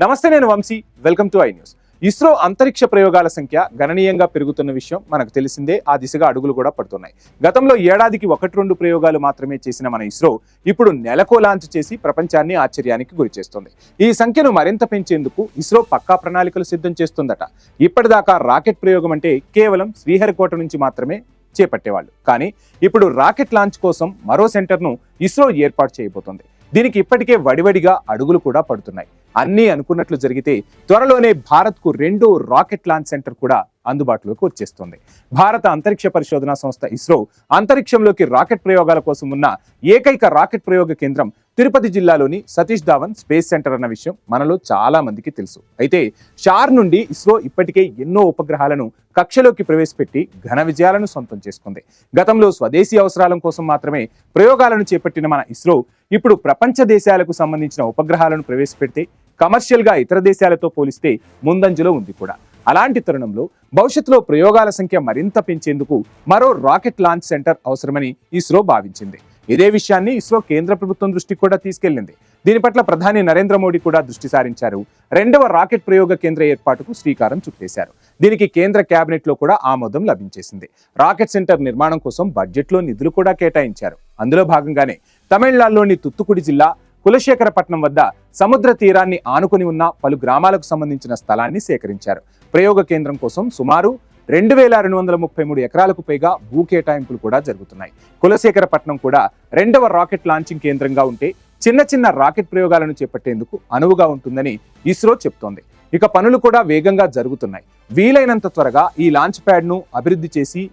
నమస్తే, నేను Vamshi. Welcome to I news. ISRO అంతరిక్ష ప్రయోగాల సంఖ్య గణనీయంగా పెరుగుతున్న విషయం మనకు తెలిసిందే. ఆ దిశగా అడుగులు కూడా పడుతున్నాయి. గతంలో ఏడాదికి 1-2 ప్రయోగాలు మాత్రమే చేసిన మన ఇస్రో ఇప్పుడు నెలకో లాంచ్ చేసి ప్రపంచాన్ని ఆశ్చర్యానికి గురిచేస్తుంది. ఈ సంఖ్యను మరింత పెంచేందుకు ఇస్రో పక్కా ప్రణాళికలు సిద్ధం చేస్తుందట. ఇప్పటిదాకా రాకెట్ ప్రయోగం అంటే కేవలం శ్రీహరికోట నుంచి మాత్రమే చేపట్టేవాళ్ళు. కానీ ఇప్పుడు రాకెట్ లాంచ్ కోసం మరో సెంటర్ను ఇస్రో ఏర్పాటు చేయబోతోంది. దీనికి ఇప్పటికే వడివడిగా అడుగులు కూడా పడుతున్నాయి. అన్నీ అనుకున్నట్లు జరిగితే త్వరలోనే భారత్కు 2వ రాకెట్ లాంచ్ సెంటర్ కూడా అందుబాటులోకి వచ్చేస్తుంది. భారత అంతరిక్ష పరిశోధనా సంస్థ ఇస్రో అంతరిక్షంలోకి రాకెట్ ప్రయోగాల కోసం ఉన్న ఏకైక రాకెట్ ప్రయోగ కేంద్రం తిరుపతి జిల్లాలోని సతీష్ ధావన్ స్పేస్ సెంటర్ అన్న విషయం మనలో చాలా మందికి తెలుసు. అయితే షార్ నుండి ఇస్రో ఇప్పటికే ఎన్నో ఉపగ్రహాలను కక్షలోకి ప్రవేశపెట్టి ఘన విజయాలను సొంతం చేసుకుంది. గతంలో స్వదేశీ అవసరాల కోసం మాత్రమే ప్రయోగాలను చేపట్టిన మన ఇస్రో ఇప్పుడు ప్రపంచ దేశాలకు సంబంధించిన ఉపగ్రహాలను ప్రవేశపెడితే కమర్షియల్ గా ఇతర దేశాలతో పోలిస్తే ముందంజలో ఉంది కూడా. అలాంటి తరుణంలో భవిష్యత్తులో ప్రయోగాల సంఖ్య మరింత పెంచేందుకు మరో రాకెట్ లాంచ్ సెంటర్ అవసరమని ఇస్రో భావించింది. ఇదే విషయాన్ని ఇస్రో కేంద్ర ప్రభుత్వం దృష్టికి కూడా తీసుకెళ్లింది. దీని పట్ల ప్రధాని నరేంద్ర మోడీ కూడా దృష్టి సారించారు. 2వ రాకెట్ ప్రయోగ కేంద్ర ఏర్పాటుకు శ్రీకారం చుట్టేశారు. దీనికి కేంద్ర కేబినెట్ లో కూడా ఆమోదం లభించేసింది. రాకెట్ సెంటర్ నిర్మాణం కోసం బడ్జెట్ లో నిధులు కూడా కేటాయించారు. అందులో భాగంగానే తమిళనాడులోని తుత్తుకుడి జిల్లా కులశేఖరపట్నం వద్ద సముద్ర తీరాన్ని ఆనుకుని ఉన్న పలు గ్రామాలకు సంబంధించిన స్థలాన్ని సేకరించారు. ప్రయోగ కేంద్రం కోసం సుమారు 2233 ఎకరాలకు పైగా భూ కేటాయింపులు కూడా జరుగుతున్నాయి. కులశేఖరపట్నం కూడా 2వ రాకెట్ లాంచింగ్ కేంద్రంగా ఉంటే చిన్న చిన్న రాకెట్ ప్రయోగాలను చేపట్టేందుకు అనువుగా ఉంటుందని ఇస్రో చెప్తోంది. ఇక పనులు కూడా వేగంగా జరుగుతున్నాయి. వీలైనంత త్వరగా ఈ లాంచ్ ప్యాడ్ ను అభివృద్ధి చేసి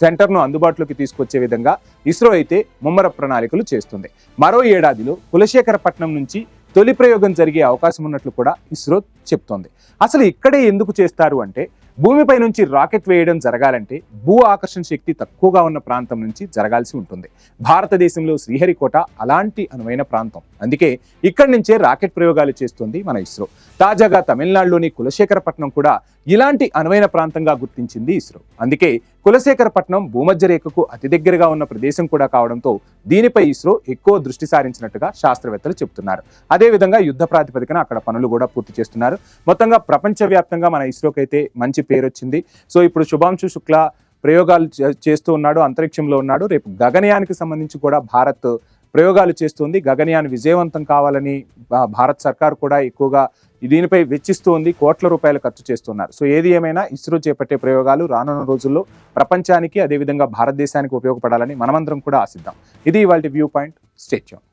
సెంటర్ను అందుబాటులోకి తీసుకొచ్చే విధంగా ఇస్రో అయితే ముమ్మర ప్రణాళికలు చేస్తుంది. మరో ఏడాదిలో కులశేఖరపట్నం నుంచి తొలి ప్రయోగం జరిగే అవకాశం ఉన్నట్లు కూడా ఇస్రో చెప్తోంది. అసలు ఇక్కడే ఎందుకు చేస్తారు అంటే, భూమిపై నుంచి రాకెట్ వేయడం జరగాలంటే భూ ఆకర్షణ శక్తి తక్కువగా ఉన్న ప్రాంతం నుంచి జరగాల్సి ఉంటుంది. భారతదేశంలో శ్రీహరికోట అలాంటి అనువైన ప్రాంతం. అందుకే ఇక్కడి నుంచే రాకెట్ ప్రయోగాలు చేస్తుంది మన ఇస్రో. తాజాగా తమిళనాడులోని కులశేఖరపట్నం కూడా ఇలాంటి అనువైన ప్రాంతంగా గుర్తించింది ఇస్రో. అందుకే కులశేఖరపట్నం భూమధ్య రేఖకు అతి దగ్గరగా ఉన్న ప్రదేశం కూడా కావడంతో దీనిపై ఇస్రో ఎక్కువ దృష్టి సారించినట్టుగా శాస్త్రవేత్తలు చెబుతున్నారు. అదేవిధంగా యుద్ధ ప్రాతిపదికన అక్కడ పనులు కూడా పూర్తి చేస్తున్నారు. మొత్తంగా ప్రపంచవ్యాప్తంగా మన ఇస్రోకి అయితే మంచి పేరు వచ్చింది. సో ఇప్పుడు శుభాంశు శుక్లా ప్రయోగాలు చేస్తూ ఉన్నాడు, అంతరిక్షంలో ఉన్నాడు. రేపు గగనయానికి సంబంధించి కూడా భారత్ ప్రయోగాలు చేస్తుంది. గగనయాన్ విజయవంతం కావాలని భారత్ సర్కార్ కూడా ఎక్కువగా దీనిపై వెచ్చిస్తూ ఉంది. కోట్ల రూపాయలు ఖర్చు చేస్తున్నారు. సో ఏది ఏమైనా ఇస్రో చేపట్టే ప్రయోగాలు రానున్న రోజుల్లో ప్రపంచానికి అదేవిధంగా భారతదేశానికి ఉపయోగపడాలని మనమందరం కూడా ఆశిద్దాం. ఇది ఇవాల్టి వ్యూ పాయింట్. Stay tune.